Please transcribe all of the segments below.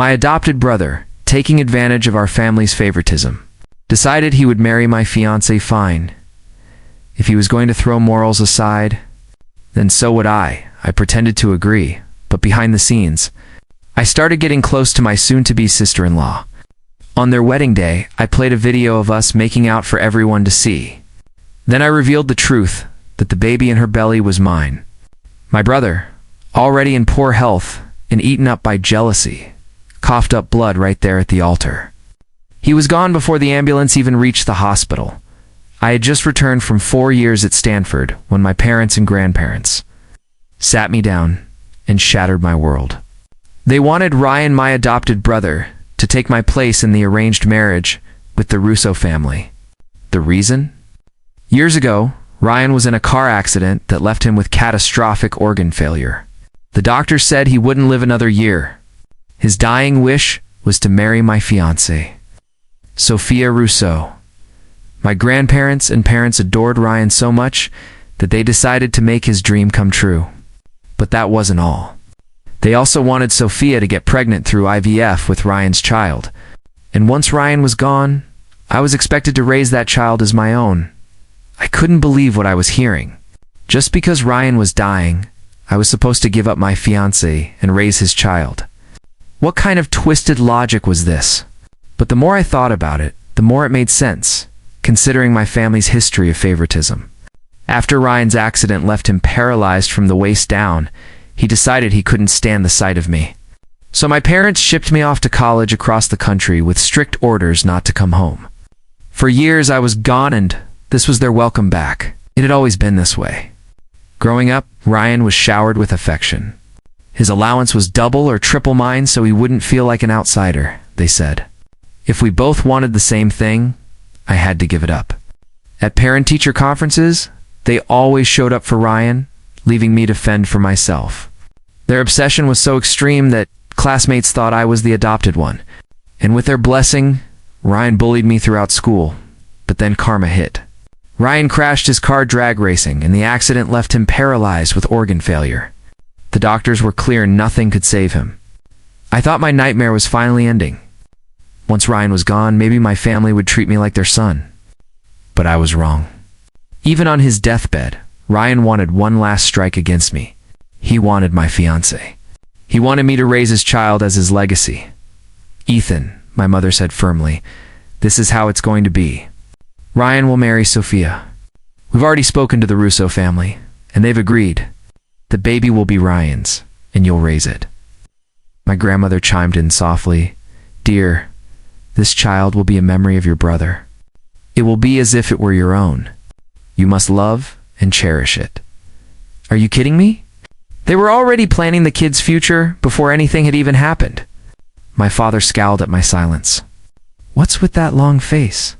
My adopted brother, taking advantage of our family's favoritism, decided he would marry my fiancée fine. If he was going to throw morals aside, then so would I. I pretended to agree, but behind the scenes, I started getting close to my soon-to-be sister-in-law. On their wedding day, I played a video of us making out for everyone to see. Then I revealed the truth, that the baby in her belly was mine. My brother, already in poor health and eaten up by jealousy, coughed up blood right there at the altar. He was gone before the ambulance even reached the hospital. I had just returned from 4 years at Stanford when my parents and grandparents sat me down and shattered my world. They wanted Ryan, my adopted brother, to take my place in the arranged marriage with the Russo family. The reason? Years ago, Ryan was in a car accident that left him with catastrophic organ failure. The doctor said he wouldn't live another year. His dying wish was to marry my fiancée, Sophia Russo. My grandparents and parents adored Ryan so much that they decided to make his dream come true. But that wasn't all. They also wanted Sophia to get pregnant through IVF with Ryan's child. And once Ryan was gone, I was expected to raise that child as my own. I couldn't believe what I was hearing. Just because Ryan was dying, I was supposed to give up my fiancé and raise his child. What kind of twisted logic was this? But the more I thought about it, the more it made sense, considering my family's history of favoritism. After Ryan's accident left him paralyzed from the waist down, he decided he couldn't stand the sight of me. So my parents shipped me off to college across the country with strict orders not to come home. For years I was gone, and this was their welcome back. It had always been this way. Growing up, Ryan was showered with affection. His allowance was double or triple mine so he wouldn't feel like an outsider, they said. If we both wanted the same thing, I had to give it up. At parent-teacher conferences, they always showed up for Ryan, leaving me to fend for myself. Their obsession was so extreme that classmates thought I was the adopted one. And with their blessing, Ryan bullied me throughout school. But then karma hit. Ryan crashed his car drag racing, and the accident left him paralyzed with organ failure. The doctors were clear nothing could save him. I thought my nightmare was finally ending. Once Ryan was gone, maybe my family would treat me like their son. But I was wrong. Even on his deathbed, Ryan wanted one last strike against me. He wanted my fiancé. He wanted me to raise his child as his legacy. Ethan, my mother said firmly, this is how it's going to be. Ryan will marry Sophia. We've already spoken to the Russo family, and they've agreed. The baby will be Ryan's, and you'll raise it. My grandmother chimed in softly, Dear, this child will be a memory of your brother. It will be as if it were your own. You must love and cherish it. Are you kidding me? They were already planning the kid's future before anything had even happened. My father scowled at my silence. What's with that long face?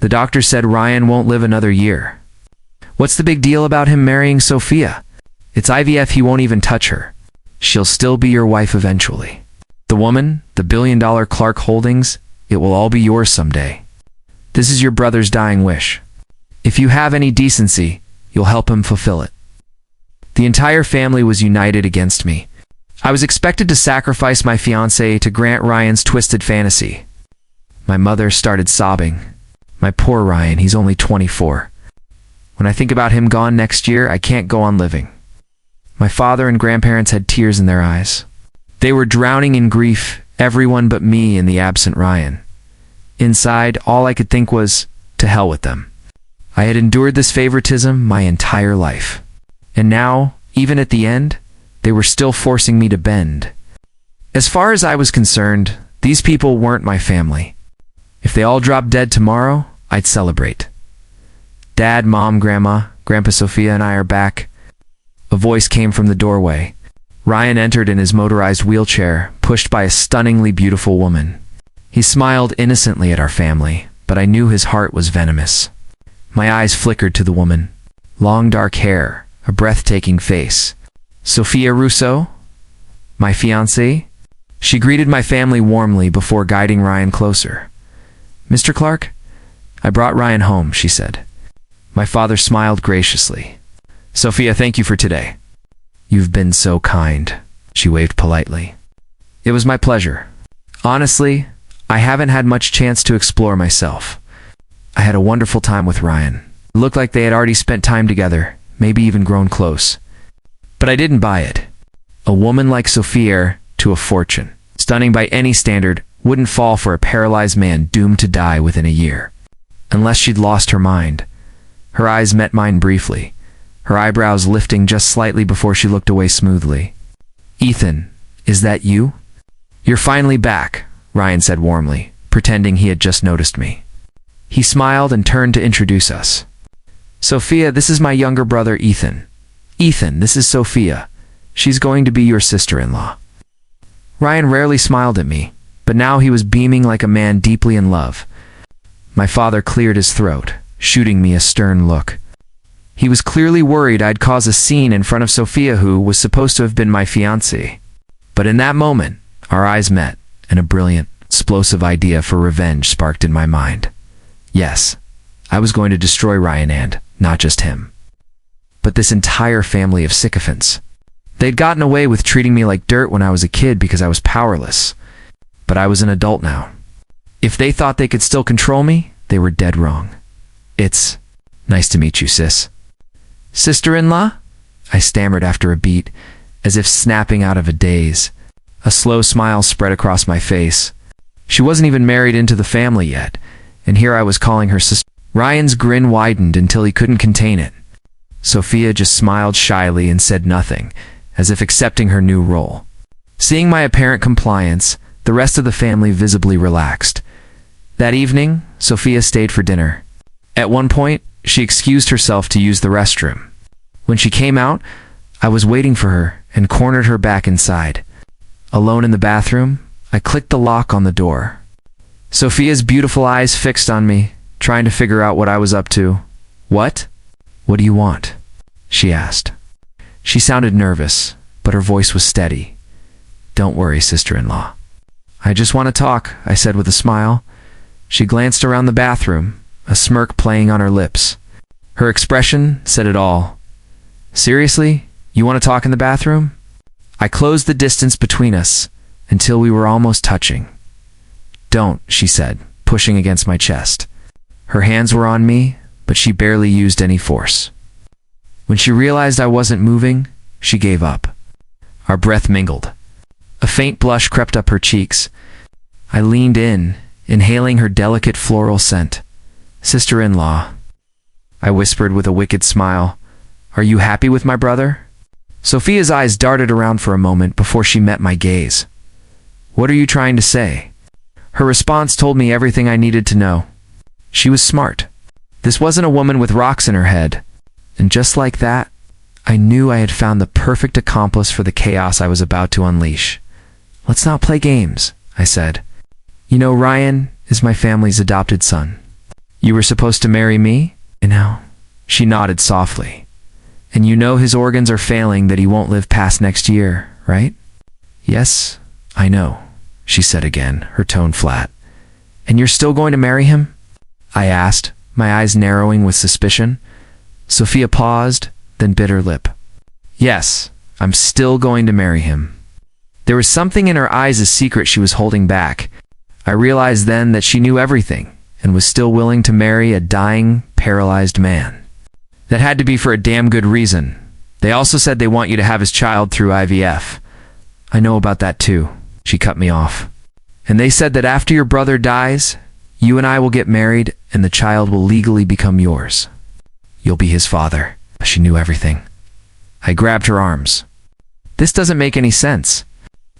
The doctor said Ryan won't live another year. What's the big deal about him marrying Sophia? It's IVF, he won't even touch her. She'll still be your wife eventually. The woman, the billion-dollar Clark Holdings, it will all be yours someday. This is your brother's dying wish. If you have any decency, you'll help him fulfill it. The entire family was united against me. I was expected to sacrifice my fiancé to grant Ryan's twisted fantasy. My mother started sobbing. My poor Ryan, he's only 24. When I think about him gone next year, I can't go on living. My father and grandparents had tears in their eyes. They were drowning in grief, everyone but me and the absent Ryan. Inside, all I could think was, to hell with them. I had endured this favoritism my entire life. And now, even at the end, they were still forcing me to bend. As far as I was concerned, these people weren't my family. If they all dropped dead tomorrow, I'd celebrate. Dad, Mom, Grandma, Grandpa Sophia and I are back. A voice came from the doorway. Ryan entered in his motorized wheelchair, pushed by a stunningly beautiful woman. He smiled innocently at our family, but I knew his heart was venomous. My eyes flickered to the woman. Long dark hair, a breathtaking face. Sophia Russo? My fiancée? She greeted my family warmly before guiding Ryan closer. Mr. Clark? I brought Ryan home, she said. My father smiled graciously. Sophia, thank you for today. You've been so kind, she waved politely. It was my pleasure. Honestly, I haven't had much chance to explore myself. I had a wonderful time with Ryan. It looked like they had already spent time together, maybe even grown close. But I didn't buy it. A woman like Sophia, to a fortune, stunning by any standard, wouldn't fall for a paralyzed man doomed to die within a year. Unless she'd lost her mind. Her eyes met mine briefly, her eyebrows lifting just slightly before she looked away smoothly. "Ethan, is that you?" "You're finally back," Ryan said warmly, pretending he had just noticed me. He smiled and turned to introduce us. "Sophia, this is my younger brother, Ethan. Ethan, this is Sophia. She's going to be your sister-in-law." Ryan rarely smiled at me, but now he was beaming like a man deeply in love. My father cleared his throat, shooting me a stern look. He was clearly worried I'd cause a scene in front of Sophia, who was supposed to have been my fiancée. But in that moment, our eyes met, and a brilliant, explosive idea for revenge sparked in my mind. Yes, I was going to destroy Ryan and, not just him, but this entire family of sycophants. They'd gotten away with treating me like dirt when I was a kid because I was powerless. But I was an adult now. If they thought they could still control me, they were dead wrong. "It's nice to meet you, sis." "Sister-in-law?" I stammered after a beat, as if snapping out of a daze. A slow smile spread across my face. She wasn't even married into the family yet, and here I was calling her sister. Ryan's grin widened until he couldn't contain it. Sophia just smiled shyly and said nothing, as if accepting her new role. Seeing my apparent compliance, the rest of the family visibly relaxed. That evening, Sophia stayed for dinner. At one point, she excused herself to use the restroom. When she came out, I was waiting for her and cornered her back inside. Alone in the bathroom, I clicked the lock on the door. Sophia's beautiful eyes fixed on me, trying to figure out what I was up to. "What? What do you want?" she asked. She sounded nervous, but her voice was steady. "Don't worry, sister-in-law." "I just want to talk," I said with a smile. She glanced around the bathroom, a smirk playing on her lips. Her expression said it all. "Seriously? You want to talk in the bathroom?" I closed the distance between us until we were almost touching. "Don't," she said, pushing against my chest. Her hands were on me, but she barely used any force. When she realized I wasn't moving, she gave up. Our breath mingled. A faint blush crept up her cheeks. I leaned in, inhaling her delicate floral scent. "Sister-in-law," I whispered with a wicked smile, "are you happy with my brother?" Sophia's eyes darted around for a moment before she met my gaze. "What are you trying to say?" Her response told me everything I needed to know. She was smart. This wasn't a woman with rocks in her head. And just like that, I knew I had found the perfect accomplice for the chaos I was about to unleash. "Let's not play games," I said. "You know, Ryan is my family's adopted son. You were supposed to marry me, you know?" She nodded softly. "And you know his organs are failing, that he won't live past next year, right?" "Yes, I know," she said again, her tone flat. "And you're still going to marry him?" I asked, my eyes narrowing with suspicion. Sophia paused, then bit her lip. "Yes, I'm still going to marry him." There was something in her eyes, a secret she was holding back. I realized then that she knew everything and was still willing to marry a dying, paralyzed man. That had to be for a damn good reason. They also said they want you to have his child through IVF. "I know about that too," she cut me off. "And they said that after your brother dies, you and I will get married and the child will legally become yours. You'll be his father." She knew everything. I grabbed her arms. "This doesn't make any sense.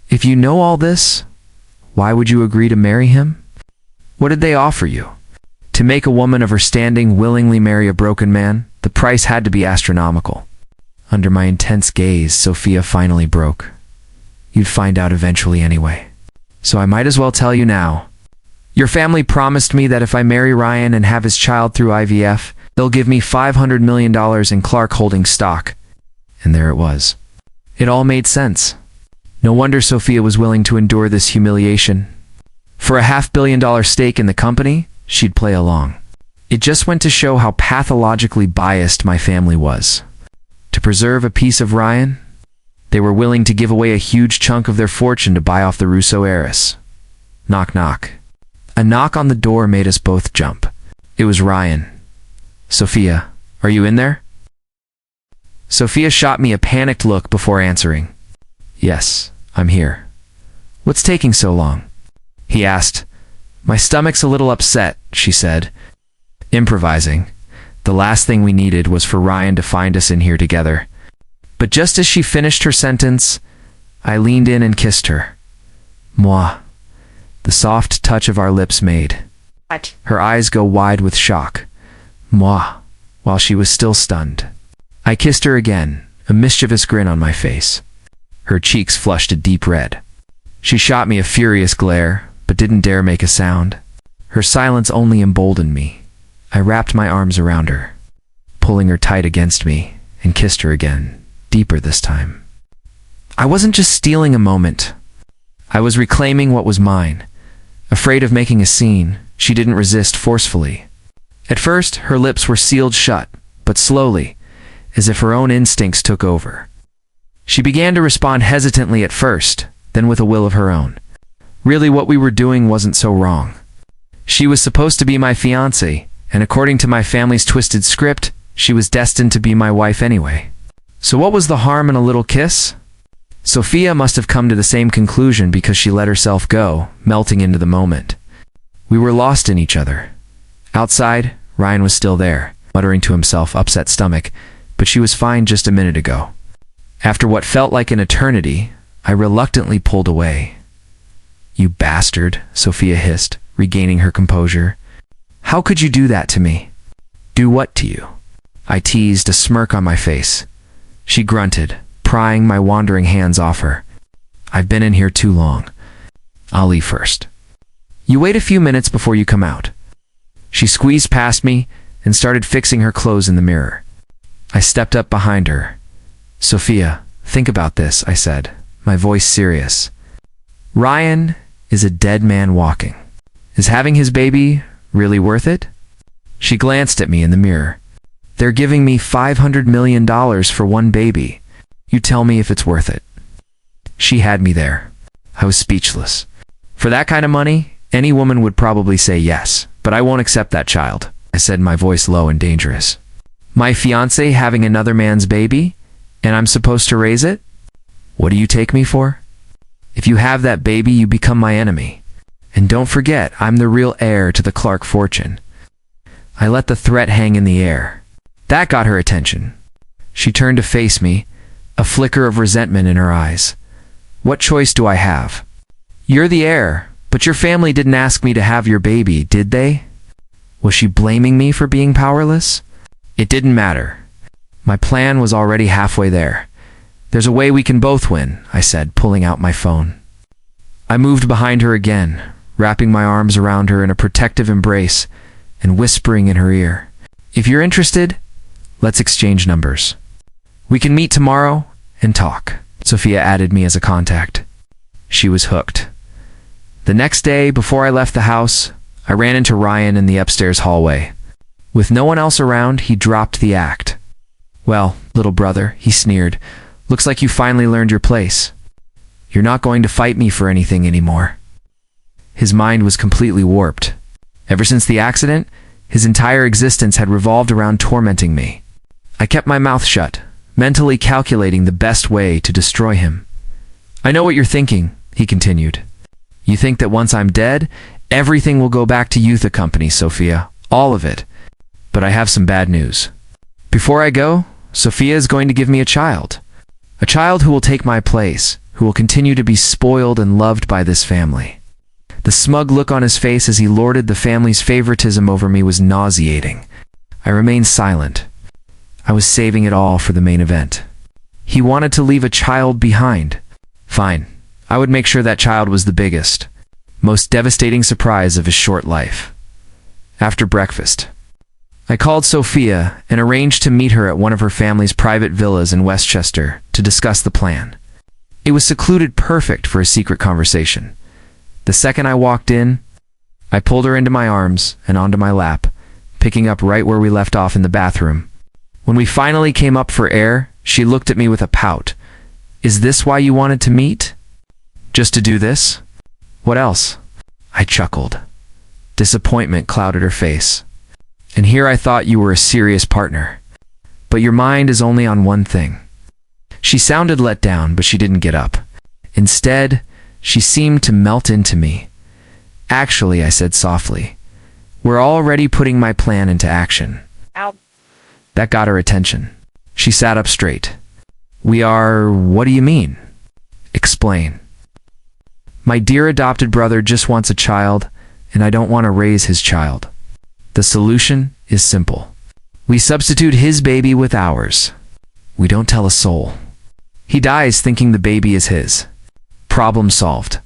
If you know all this, why would you agree to marry him? What did they offer you? To make a woman of her standing willingly marry a broken man? The price had to be astronomical." Under my intense gaze, Sophia finally broke. "You'd find out eventually anyway. So I might as well tell you now. Your family promised me that if I marry Ryan and have his child through IVF, they'll give me $500 million in Clark Holdings stock." And there it was. It all made sense. No wonder Sophia was willing to endure this humiliation. For a $500 million stake in the company, she'd play along. It just went to show how pathologically biased my family was. To preserve a piece of Ryan, they were willing to give away a huge chunk of their fortune to buy off the Russo heiress. Knock, knock. A knock on the door made us both jump. It was Ryan. Sophia, are you in there? Sophia shot me a panicked look before answering. Yes, I'm here. What's taking so long? He asked. My stomach's a little upset, she said. Improvising. The last thing we needed was for Ryan to find us in here together. But just as she finished her sentence, I leaned in and kissed her. Moi. The soft touch of our lips made her eyes go wide with shock. Moi, while she was still stunned. I kissed her again, a mischievous grin on my face. Her cheeks flushed a deep red. She shot me a furious glare, but didn't dare make a sound. Her silence only emboldened me. I wrapped my arms around her, pulling her tight against me, and kissed her again, deeper this time. I wasn't just stealing a moment. I was reclaiming what was mine. Afraid of making a scene, she didn't resist forcefully. At first, her lips were sealed shut, but slowly, as if her own instincts took over. She began to respond hesitantly at first, then with a will of her own. Really, what we were doing wasn't so wrong. She was supposed to be my fiancée, and according to my family's twisted script, she was destined to be my wife anyway. So what was the harm in a little kiss? Sophia must have come to the same conclusion because she let herself go, melting into the moment. We were lost in each other. Outside, Ryan was still there, muttering to himself, upset stomach, but she was fine just a minute ago. After what felt like an eternity, I reluctantly pulled away. You bastard, Sophia hissed, regaining her composure. How could you do that to me? Do what to you? I teased, a smirk on my face. She grunted, prying my wandering hands off her. I've been in here too long. I'll leave first. You wait a few minutes before you come out. She squeezed past me and started fixing her clothes in the mirror. I stepped up behind her. Sophia, think about this, I said, my voice serious. Ryan is a dead man walking. Is having his baby really worth it? She glanced at me in the mirror. They're giving me $500 million for one baby. You tell me if it's worth it. She had me there. I was speechless. For that kind of money, any woman would probably say yes, but I won't accept that child, I said, my voice low and dangerous. My fiancé having another man's baby, and I'm supposed to raise it? What do you take me for? If you have that baby, you become my enemy. And don't forget, I'm the real heir to the Clark fortune. I let the threat hang in the air. That got her attention. She turned to face me, a flicker of resentment in her eyes. What choice do I have? You're the heir, but your family didn't ask me to have your baby, did they? Was she blaming me for being powerless? It didn't matter. My plan was already halfway there. There's a way we can both win, I said, pulling out my phone. I moved behind her again, wrapping my arms around her in a protective embrace and whispering in her ear. If you're interested, let's exchange numbers. We can meet tomorrow and talk. Sophia added me as a contact. She was hooked. The next day, before I left the house, I ran into Ryan in the upstairs hallway. With no one else around, he dropped the act. Well, little brother, he sneered, looks like you finally learned your place. You're not going to fight me for anything anymore. His mind was completely warped. Ever since the accident, his entire existence had revolved around tormenting me. I kept my mouth shut, mentally calculating the best way to destroy him. I know what you're thinking, he continued. You think that once I'm dead, everything will go back to Youth Company, Sophia, all of it. But I have some bad news. Before I go, Sophia is going to give me a child who will take my place, who will continue to be spoiled and loved by this family. The smug look on his face as he lorded the family's favoritism over me was nauseating. I remained silent. I was saving it all for the main event. He wanted to leave a child behind. Fine. I would make sure that child was the biggest, most devastating surprise of his short life. After breakfast, I called Sophia and arranged to meet her at one of her family's private villas in Westchester to discuss the plan. It was secluded perfect for a secret conversation. The second I walked in, I pulled her into my arms and onto my lap, picking up right where we left off in the bathroom. When we finally came up for air, she looked at me with a pout. Is this why you wanted to meet? Just to do this? What else? I chuckled. Disappointment clouded her face. And here I thought you were a serious partner. But your mind is only on one thing. She sounded let down, but she didn't get up. Instead, she seemed to melt into me. Actually, I said softly, we're already putting my plan into action. Ow. That got her attention. She sat up straight. We are... What do you mean? Explain. My dear adopted brother just wants a child, and I don't want to raise his child. The solution is simple. We substitute his baby with ours. We don't tell a soul. He dies thinking the baby is his. Problem solved.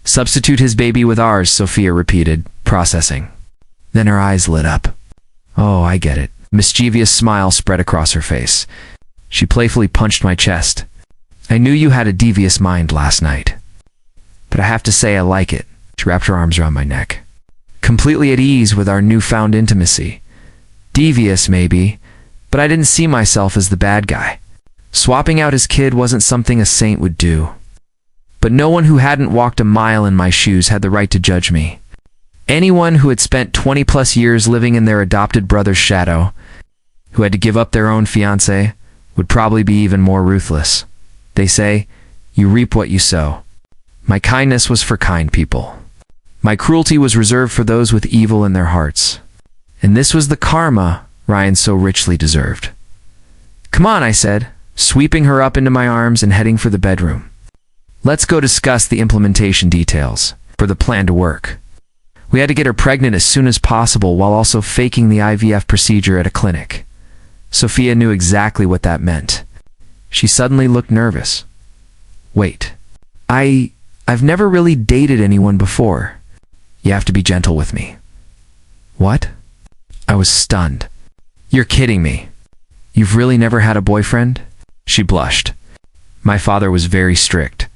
Substitute his baby with ours, Sophia repeated, processing. Then her eyes lit up. Oh, I get it. Mischievous smile spread across her face. She playfully punched my chest. I knew you had a devious mind last night. But I have to say I like it. She wrapped her arms around my neck. Completely at ease with our newfound intimacy. Devious, maybe, but I didn't see myself as the bad guy. Swapping out his kid wasn't something a saint would do. But no one who hadn't walked a mile in my shoes had the right to judge me. Anyone who had spent 20+ years living in their adopted brother's shadow, who had to give up their own fiancée, would probably be even more ruthless. They say, you reap what you sow. My kindness was for kind people. My cruelty was reserved for those with evil in their hearts. And this was the karma Ryan so richly deserved. Come on, I said, sweeping her up into my arms and heading for the bedroom. Let's go discuss the implementation details for the plan to work. We had to get her pregnant as soon as possible while also faking the IVF procedure at a clinic. Sophia knew exactly what that meant. She suddenly looked nervous. Wait, I've never really dated anyone before. You have to be gentle with me. What? I was stunned. You're kidding me. You've really never had a boyfriend? She blushed. My father was very strict.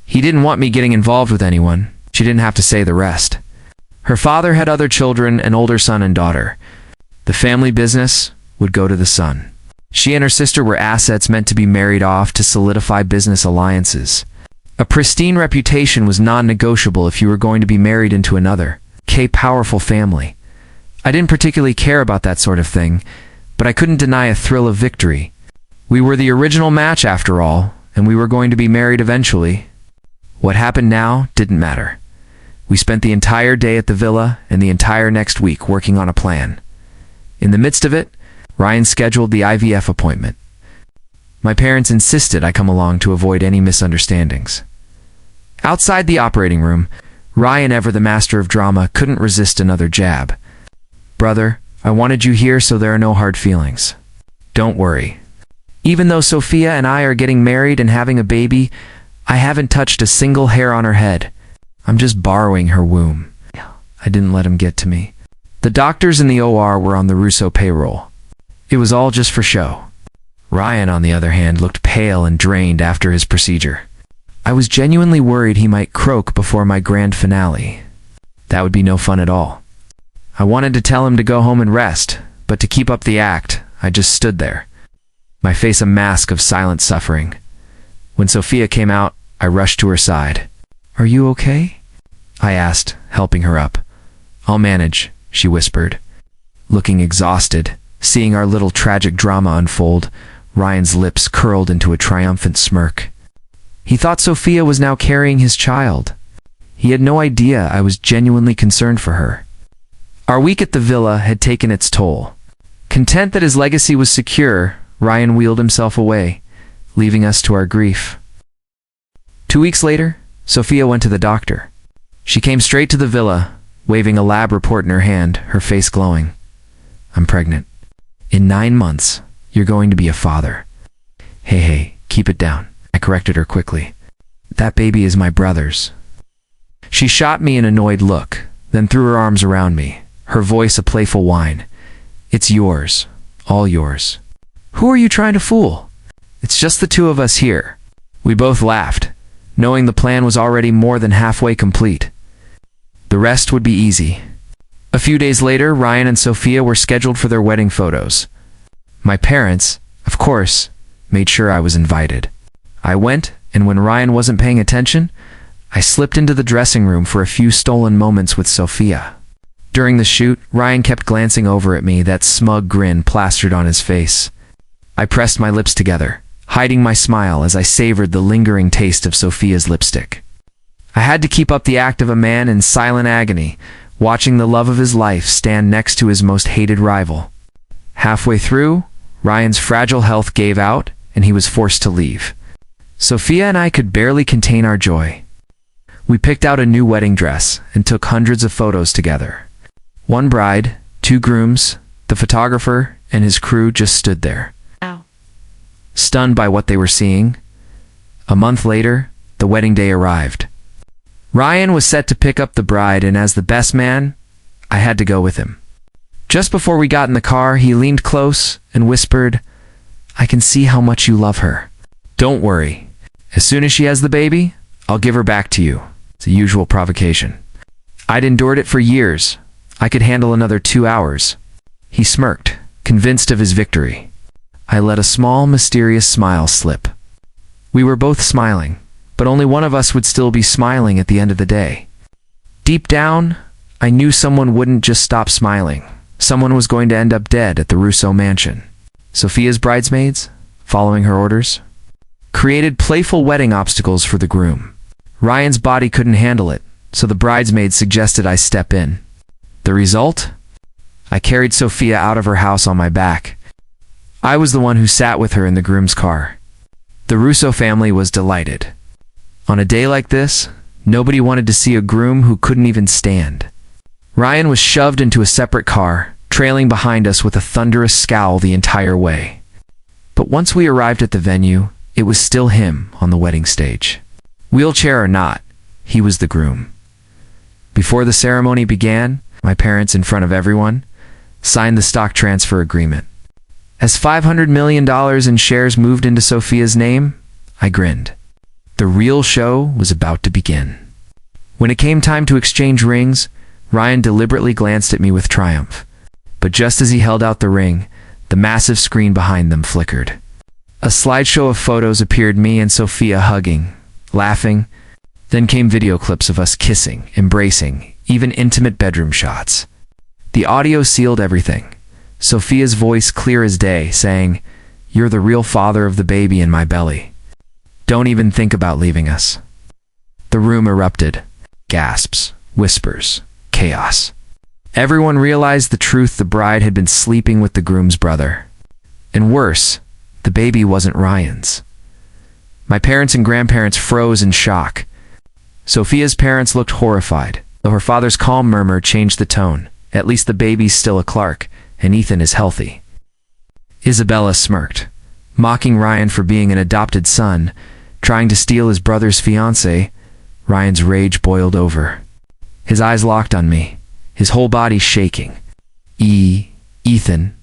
He didn't want me getting involved with anyone. She didn't have to say the rest. Her father had other children, an older son and daughter. The family business would go to the son. She and her sister were assets meant to be married off to solidify business alliances. A pristine reputation was non-negotiable if you were going to be married into another, powerful family. I didn't particularly care about that sort of thing, but I couldn't deny a thrill of victory. We were the original match after all, and we were going to be married eventually. What happened now didn't matter. We spent the entire day at the villa and the entire next week working on a plan. In the midst of it, Ryan scheduled the IVF appointment. My parents insisted I come along to avoid any misunderstandings. Outside the operating room, Ryan, ever the master of drama, couldn't resist another jab. Brother, I wanted you here so there are no hard feelings. Don't worry. Even though Sophia and I are getting married and having a baby, I haven't touched a single hair on her head. I'm just borrowing her womb. I didn't let him get to me. The doctors in the OR were on the Russo payroll. It was all just for show. Ryan, on the other hand, looked pale and drained after his procedure. I was genuinely worried he might croak before my grand finale. That would be no fun at all. I wanted to tell him to go home and rest, but to keep up the act, I just stood there, my face a mask of silent suffering. When Sophia came out, I rushed to her side. Are you okay? I asked, helping her up. I'll manage, she whispered. Looking exhausted, seeing our little tragic drama unfold, Ryan's lips curled into a triumphant smirk. He thought Sophia was now carrying his child. He had no idea I was genuinely concerned for her. Our week at the villa had taken its toll. Content that his legacy was secure, Ryan wheeled himself away, leaving us to our grief. 2 weeks later, Sophia went to the doctor. She came straight to the villa, waving a lab report in her hand, her face glowing. I'm pregnant. In 9 months, you're going to be a father. Hey, keep it down. I corrected her quickly. That baby is my brother's. She shot me an annoyed look, then threw her arms around me, her voice a playful whine. It's yours. All yours. Who are you trying to fool? It's just the two of us here. We both laughed, knowing the plan was already more than halfway complete. The rest would be easy. A few days later, Ryan and Sophia were scheduled for their wedding photos. My parents, of course, made sure I was invited. I went, and when Ryan wasn't paying attention, I slipped into the dressing room for a few stolen moments with Sophia. During the shoot, Ryan kept glancing over at me, that smug grin plastered on his face. I pressed my lips together, hiding my smile as I savored the lingering taste of Sophia's lipstick. I had to keep up the act of a man in silent agony, watching the love of his life stand next to his most hated rival. Halfway through, Ryan's fragile health gave out, and he was forced to leave. Sophia and I could barely contain our joy. We picked out a new wedding dress and took hundreds of photos together. One bride, 2 grooms, the photographer, and his crew just stood there, stunned by what they were seeing. A month later, the wedding day arrived. Ryan was set to pick up the bride, and as the best man, I had to go with him. Just before we got in the car, he leaned close and whispered, "I can see how much you love her. Don't worry. As soon as she has the baby, I'll give her back to you." It's a usual provocation. I'd endured it for years. I could handle another 2 hours. He smirked, convinced of his victory. I let a small, mysterious smile slip. We were both smiling, but only one of us would still be smiling at the end of the day. Deep down, I knew someone wouldn't just stop smiling. Someone was going to end up dead at the Russo mansion. Sophia's bridesmaids, following her orders, created playful wedding obstacles for the groom. Ryan's body couldn't handle it, so the bridesmaids suggested I step in. The result? I carried Sophia out of her house on my back. I was the one who sat with her in the groom's car. The Russo family was delighted. On a day like this, nobody wanted to see a groom who couldn't even stand. Ryan was shoved into a separate car, trailing behind us with a thunderous scowl the entire way. But once we arrived at the venue, it was still him on the wedding stage. Wheelchair or not, he was the groom. Before the ceremony began, my parents, in front of everyone, signed the stock transfer agreement. As $500 million in shares moved into Sophia's name, I grinned. The real show was about to begin. When it came time to exchange rings, Ryan deliberately glanced at me with triumph. But just as he held out the ring, the massive screen behind them flickered. A slideshow of photos appeared, me and Sophia hugging, laughing. Then came video clips of us kissing, embracing, even intimate bedroom shots. The audio sealed everything. Sophia's voice clear as day, saying, "You're the real father of the baby in my belly. Don't even think about leaving us." The room erupted. Gasps, whispers, chaos. Everyone realized the truth: the bride had been sleeping with the groom's brother. And worse, the baby wasn't Ryan's. My parents and grandparents froze in shock. Sophia's parents looked horrified, though her father's calm murmur changed the tone. "At least the baby's still a Clark, and Ethan is healthy." Isabella smirked, mocking Ryan for being an adopted son, trying to steal his brother's fiancée. Ryan's rage boiled over. His eyes locked on me, his whole body shaking. Ethan,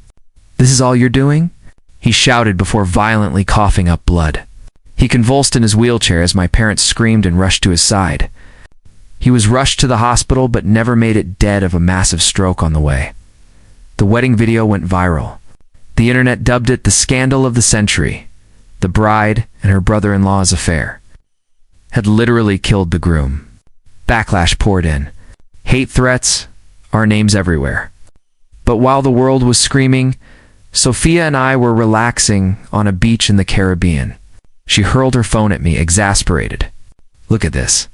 this is all you're doing?" he shouted before violently coughing up blood. He convulsed in his wheelchair as my parents screamed and rushed to his side. He was rushed to the hospital but never made it, dead of a massive stroke on the way. The wedding video went viral. The internet dubbed it the scandal of the century. The bride and her brother-in-law's affair had literally killed the groom. Backlash poured in. Hate threats, our names everywhere. But while the world was screaming, Sophia and I were relaxing on a beach in the Caribbean. She hurled her phone at me, exasperated. "Look at this.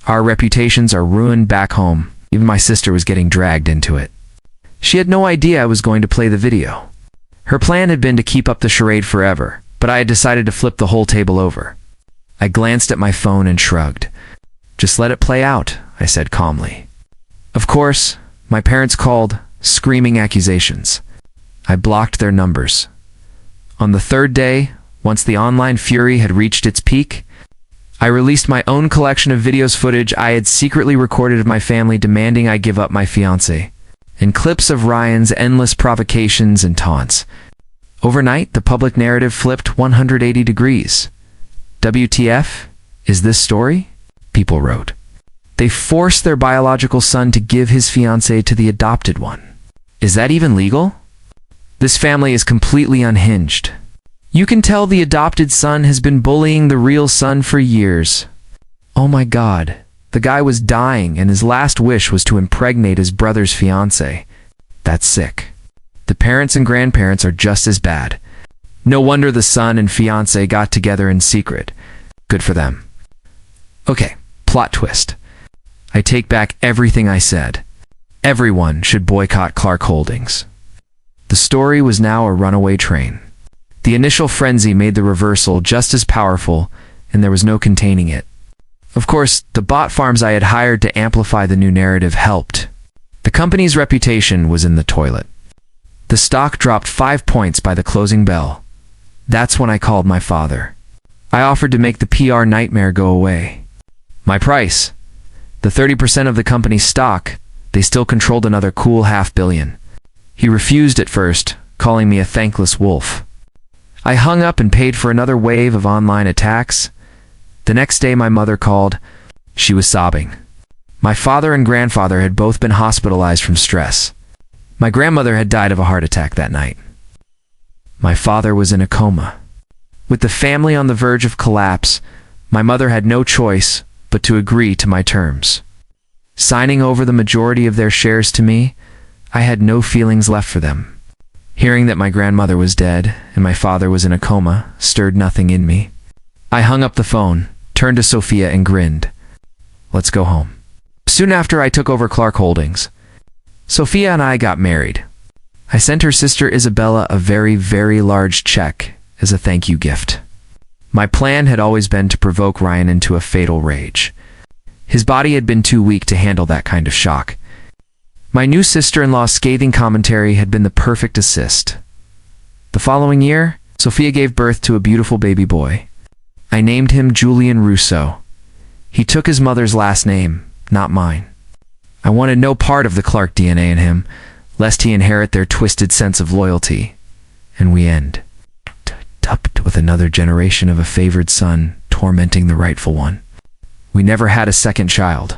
Our reputations are ruined back home." Even my sister was getting dragged into it. She had no idea I was going to play the video. Her plan had been to keep up the charade forever, but I had decided to flip the whole table over. I glanced at my phone and shrugged. "Just let it play out," I said calmly. Of course, my parents called, screaming accusations. I blocked their numbers. On the third day, once the online fury had reached its peak, I released my own collection of videos, footage I had secretly recorded of my family demanding I give up my fiancée, and clips of Ryan's endless provocations and taunts. Overnight, the public narrative flipped 180 degrees. "WTF? Is this story?" people wrote. "They forced their biological son to give his fiancée to the adopted one. Is that even legal? This family is completely unhinged. You can tell the adopted son has been bullying the real son for years." Oh my God. The guy was dying and his last wish was to impregnate his brother's fiancée. That's sick. The parents and grandparents are just as bad. No wonder the son and fiancée got together in secret. Good for them. Okay, plot twist. I take back everything I said. Everyone should boycott Clark Holdings. The story was now a runaway train. The initial frenzy made the reversal just as powerful, and there was no containing it. Of course, the bot farms I had hired to amplify the new narrative helped. The company's reputation was in the toilet. The stock dropped 5 points by the closing bell. That's when I called my father. I offered to make the PR nightmare go away. My price? The 30% of the company's stock. They still controlled another cool $500 million. He refused at first, calling me a thankless wolf. I hung up and paid for another wave of online attacks. The next day my mother called. She was sobbing. My father and grandfather had both been hospitalized from stress. My grandmother had died of a heart attack that night. My father was in a coma. With the family on the verge of collapse, my mother had no choice but to agree to my terms. Signing over the majority of their shares to me, I had no feelings left for them. Hearing that my grandmother was dead and my father was in a coma stirred nothing in me. I hung up the phone, turned to Sophia and grinned. Let's go home. Soon after I took over Clark Holdings. Sophia and I got married. I sent her sister Isabella a very, very large check as a thank you gift. My plan had always been to provoke Ryan into a fatal rage. His body had been too weak to handle that kind of shock. My new sister-in-law's scathing commentary had been the perfect assist. The following year, Sophia gave birth to a beautiful baby boy. I named him Julian Rousseau. He took his mother's last name, not mine. I wanted no part of the Clark DNA in him, lest he inherit their twisted sense of loyalty. And we end up with another generation of a favored son tormenting the rightful one. We never had a second child.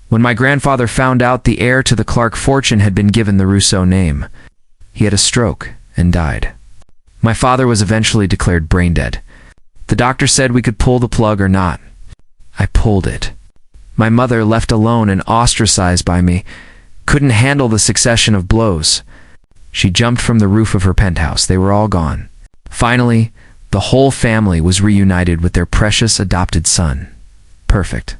When my grandfather found out the heir to the Clark fortune had been given the Rousseau name, he had a stroke and died. My father was eventually declared brain dead. The doctor said we could pull the plug or not. I pulled it. My mother, left alone and ostracized by me, couldn't handle the succession of blows. She jumped from the roof of her penthouse. They were all gone. Finally, the whole family was reunited with their precious adopted son. Perfect.